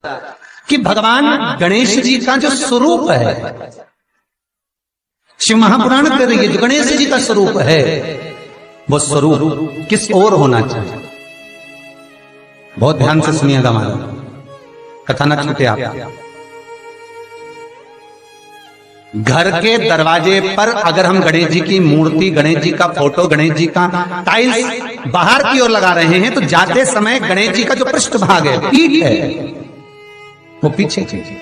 कि भगवान गणेश जी का जो स्वरूप है, शिव महापुराण कह रही है जो गणेश जी का स्वरूप है, वो स्वरूप किस ओर होना चाहिए। बहुत ध्यान से सुनिएगा, हमारा कथा ना छूटे आप। घर के दरवाजे पर अगर हम गणेश जी की मूर्ति, गणेश जी का फोटो, गणेश जी का टाइल्स बाहर की ओर लगा रहे हैं, तो जाते समय गणेश जी का जो पृष्ठभाग है, पीठ है, वो पीछे चाहिए।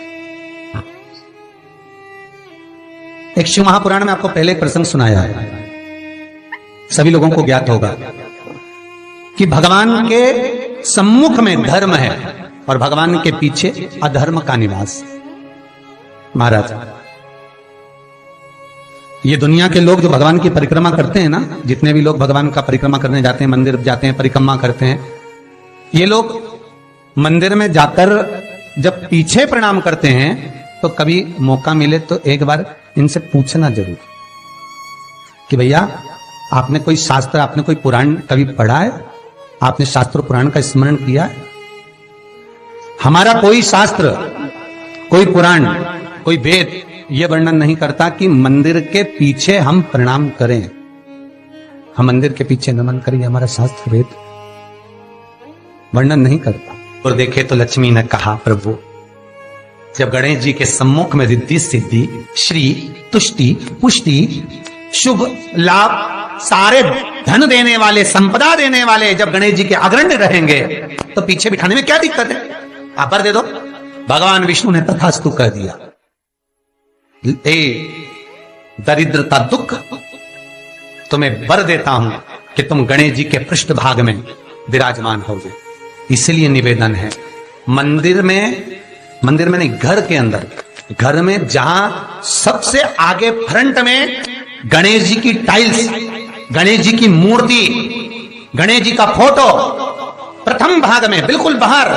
एक शिव महापुराण में आपको पहले एक प्रसंग सुनाया है, सभी लोगों को ज्ञात होगा कि भगवान के सम्मुख में धर्म है और भगवान के पीछे अधर्म का निवास। महाराज, ये दुनिया के लोग जो भगवान की परिक्रमा करते हैं ना, जितने भी लोग भगवान का परिक्रमा करने जाते हैं, मंदिर जाते हैं, परिक्रमा करते हैं, ये लोग मंदिर में जाकर जब पीछे प्रणाम करते हैं तो कभी मौका मिले तो एक बार इनसे पूछना जरूर कि भैया आपने कोई शास्त्र, आपने कोई पुराण कभी पढ़ा है? आपने शास्त्र पुराण का स्मरण किया है? हमारा कोई शास्त्र, कोई पुराण, कोई वेद यह वर्णन नहीं करता कि मंदिर के पीछे हम प्रणाम करें, हम मंदिर के पीछे नमन करें। हमारा शास्त्र वेद वर्णन नहीं करता। और देखे तो लक्ष्मी ने कहा, प्रभु जब गणेश जी के सम्मुख में रिद्धि सिद्धि, श्री, तुष्टि, पुष्टि, शुभ लाभ, सारे धन देने वाले, संपदा देने वाले जब गणेश जी के अग्रण्य रहेंगे तो पीछे बिठाने में क्या दिक्कत है? आप पर दे दो। भगवान विष्णु ने तथास्तु कह दिया। दरिद्रता दुख, तुम्हें वर देता हूं कि तुम गणेश जी के पृष्ठभाग में विराजमान होगे। इसलिए निवेदन है, मंदिर में नहीं, घर के अंदर, घर में जहां सबसे आगे फ्रंट में गणेश जी की टाइल्स, गणेश जी की मूर्ति, गणेश जी का फोटो प्रथम भाग में बिल्कुल बाहर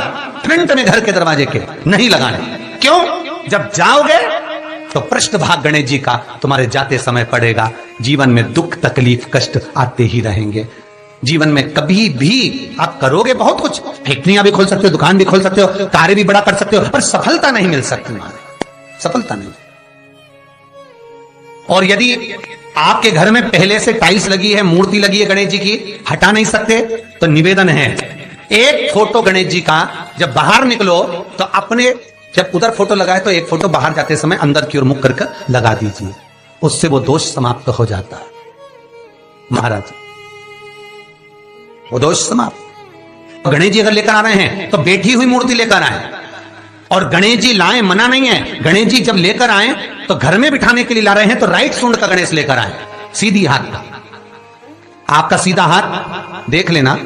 फ्रंट में घर के दरवाजे के नहीं लगाने। क्यों? जब जाओगे तो पृष्ठभाग गणेश जी का तुम्हारे जाते समय पड़ेगा। जीवन में दुख, तकलीफ, कष्ट आते ही रहेंगे। जीवन में कभी भी आप करोगे बहुत कुछ, फैक्ट्रियां भी खोल सकते हो, दुकान भी खोल सकते हो, कार्य भी बड़ा कर सकते हो, पर सफलता नहीं मिल सकती, सफलता नहीं। और यदि आपके घर में पहले से टाइल्स लगी है, मूर्ति लगी है गणेश जी की, हटा नहीं सकते, तो निवेदन है, एक फोटो गणेश जी का जब बाहर निकलो तो अपने, जब उधर फोटो लगाए तो एक फोटो बाहर जाते समय अंदर की ओर मुख करके लगा दीजिए, उससे वो दोष समाप्त हो जाता है। महाराज, वो दोष समाप्त। गणेश जी अगर लेकर आ रहे हैं तो बैठी हुई मूर्ति लेकर आए, और गणेश जी लाए मना नहीं है। गणेश जी जब लेकर आए तो घर में बिठाने के लिए ला रहे हैं तो राइट सूंड का गणेश लेकर आए, सीधी हाथ का। आपका सीधा हाथ देख लेना,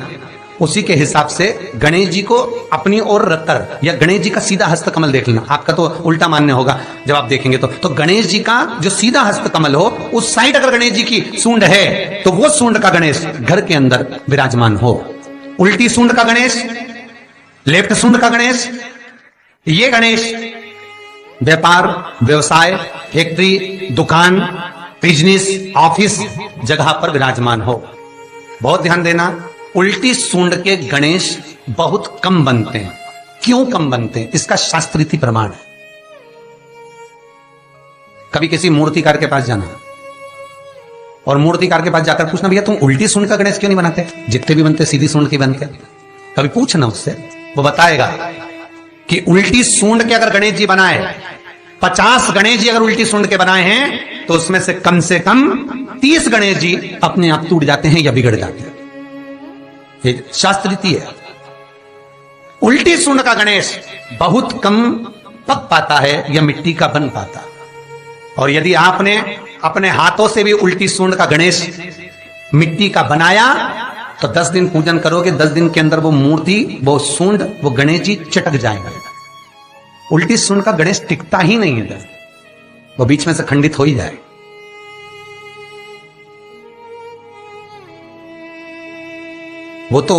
उसी के हिसाब से गणेश जी को अपनी ओर रखकर, या गणेश जी का सीधा हस्त कमल देख लेना। आपका तो उल्टा मान्य होगा जब आप देखेंगे तो गणेश जी का जो सीधा हस्त कमल हो, उस साइड अगर गणेश जी की सूंड है तो वो सूंड का गणेश घर के अंदर विराजमान हो। उल्टी सूंड का गणेश, लेफ्ट सूंड का गणेश, ये गणेश व्यापार, व्यवसाय, फैक्ट्री, दुकान, बिजनेस, ऑफिस जगह पर विराजमान हो। बहुत ध्यान देना, उल्टी सूंड के गणेश बहुत कम बनते हैं। क्यों कम बनते हैं? इसका शास्त्रीय प्रमाण है। कभी किसी मूर्तिकार के पास जाना और मूर्तिकार के पास जाकर पूछना, भैया तुम उल्टी सूंड का गणेश क्यों नहीं बनाते? जितने भी बनते सीधी सूंड के बनते। कभी पूछना उससे, वो बताएगा कि उल्टी सूंड के अगर गणेश जी बनाए, 50 गणेश जी अगर उल्टी सूंड के बनाए हैं तो उसमें से कम 30 गणेश जी अपने आप टूट जाते हैं या बिगड़ जाते हैं। शास्त्र रीति है। उल्टी सूंड का गणेश बहुत कम पक पाता है या मिट्टी का बन पाता। और यदि आपने अपने हाथों से भी उल्टी सूंड का गणेश मिट्टी का बनाया तो 10 दिन पूजन करोगे, 10 दिन के अंदर वो मूर्ति, वो सूंड, वो गणेश जी चटक जाएगा। उल्टी सूंड का गणेश टिकता ही नहीं है, वो बीच में से खंडित हो ही जाए। वो तो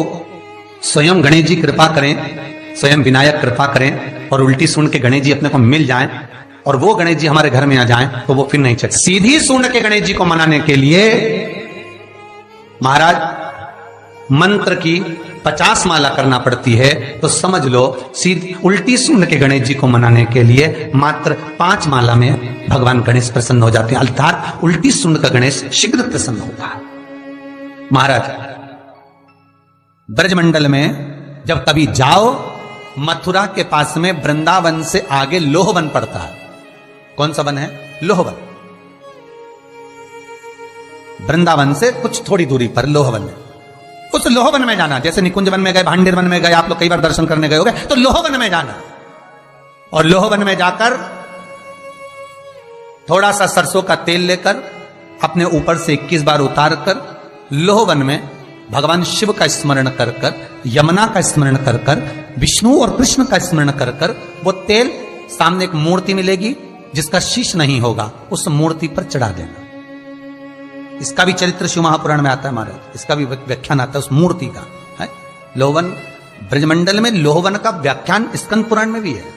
स्वयं गणेश जी कृपा करें, स्वयं विनायक कृपा करें और उल्टी सूंड के गणेश जी अपने को मिल जाएं और वो गणेश जी हमारे घर में आ जाएं तो वो फिर नहीं चलता। सीधी सूंड के गणेश जी को मनाने के लिए महाराज मंत्र की 50 माला करना पड़ती है, तो समझ लो सीधी उल्टी सूंड के गणेश जी को मनाने के लिए मात्र 5 माला में भगवान गणेश प्रसन्न हो जाते हैं। अर्थात उल्टी सूंड का गणेश शीघ्र प्रसन्न होता है। महाराज ब्रजमंडल में जब कभी जाओ, मथुरा के पास में वृंदावन से आगे लोहवन पड़ता है। कौन सा वन है? लोहवन। वृंदावन से कुछ थोड़ी दूरी पर लोहवन है। उस लोहवन में जाना, जैसे निकुंज वन में गए, भांडेर वन में गए, आप लोग कई बार दर्शन करने गए होंगे, तो लोहवन में जाना और लोहवन में जाकर थोड़ा सा सरसों का तेल लेकर अपने ऊपर से 21 बार उतार कर लोहवन में भगवान शिव का स्मरण कर कर, यमुना का स्मरण कर कर, विष्णु और कृष्ण का स्मरण कर कर, वो तेल सामने एक मूर्ति मिलेगी जिसका शीश नहीं होगा, उस मूर्ति पर चढ़ा देना। इसका भी चरित्र शिव महापुराण में आता है महाराज, इसका भी व्याख्यान आता है उस मूर्ति का है। लोहवन ब्रजमंडल में लोहवन का व्याख्यान स्कंद पुराण में भी है।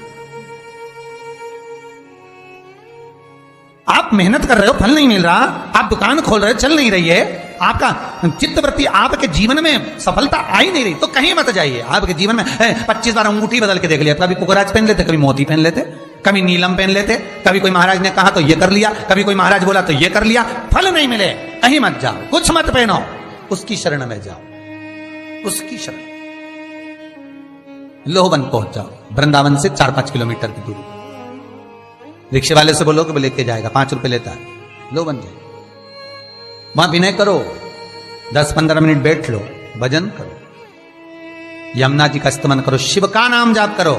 आप मेहनत कर रहे हो, फल नहीं मिल रहा, आप दुकान खोल रहे हो, चल नहीं रही है, आपका चित्तवृत्ति, आपके जीवन में सफलता आ ही नहीं रही, तो कहीं मत जाइए। आपके जीवन में 25 बार अंगूठी बदल के देख लिया, कभी पुखराज पहन लेते, कभी मोती पहन लेते, कभी नीलम पहन लेते, कभी कोई महाराज ने कहा तो ये कर लिया, कभी कोई महाराज बोला तो ये कर लिया, फल नहीं मिले, कहीं मत जाओ, कुछ मत पहनो, उसकी शरण में जाओ, उसकी शरण। लोहवन पहुंच जाओ, वृंदावन से 4-5 किलोमीटर की दूरी। रिक्शे वाले से बोलो कि वो लेके जाएगा, 5 रुपए लेता है। लोहवन जाए, वहां विनय करो, 10-15 मिनट बैठ लो, भजन करो, यमुना जी का स्तमन करो, शिव का नाम जाप करो,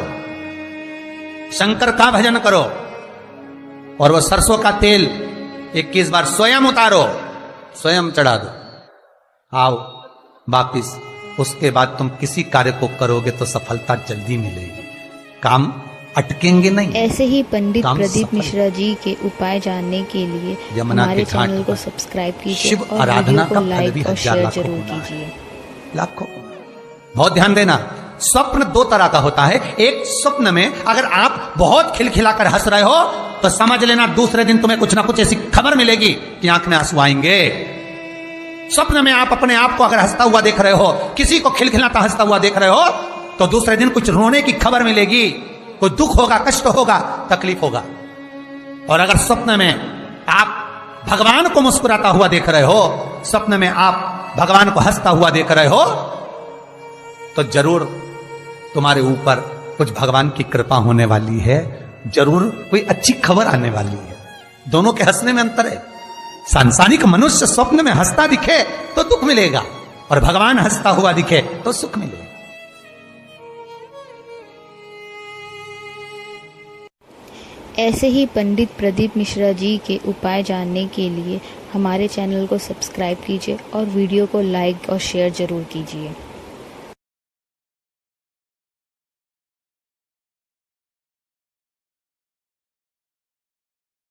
शंकर का भजन करो, और वो सरसों का तेल 21 बार स्वयं उतारो, स्वयं चढ़ा दो, आओ वापिस। उसके बाद तुम किसी कार्य को करोगे तो सफलता जल्दी मिलेगी, काम अटकेंगे नहीं। ऐसे ही पंडित प्रदीप मिश्रा जी के उपाय जानने के लिए हमारे चैनल को सब्सक्राइब कीजिए और वीडियो को लाइक और शेयर जरूर कीजिए। लाखों। बहुत ध्यान देना, स्वप्न 2 तरह का होता है। एक स्वप्न में अगर आप बहुत खिलखिलाकर हंस रहे हो तो समझ लेना दूसरे दिन तुम्हें कुछ ना कुछ ऐसी खबर मिलेगी कि आंख में आंसू आएंगे। स्वप्न में आप अपने आप को अगर हंसता हुआ देख रहे हो, किसी को खिलखिलाता हंसता हुआ देख रहे हो, तो दूसरे दिन कुछ रोने की खबर मिलेगी, कोई दुख होगा, कष्ट होगा, तकलीफ होगा। और अगर स्वप्न में आप भगवान को मुस्कुराता हुआ देख रहे हो, स्वप्न में आप भगवान को हंसता हुआ देख रहे हो, तो जरूर तुम्हारे ऊपर कुछ भगवान की कृपा होने वाली है, जरूर कोई अच्छी खबर आने वाली है। दोनों के हंसने में अंतर है। सांसारिक मनुष्य स्वप्न में हंसता दिखे तो दुख मिलेगा, और भगवान हंसता हुआ दिखे तो सुख मिलेगा। ऐसे ही पंडित प्रदीप मिश्रा जी के उपाय जानने के लिए हमारे चैनल को सब्सक्राइब कीजिए और वीडियो को लाइक और शेयर जरूर कीजिए।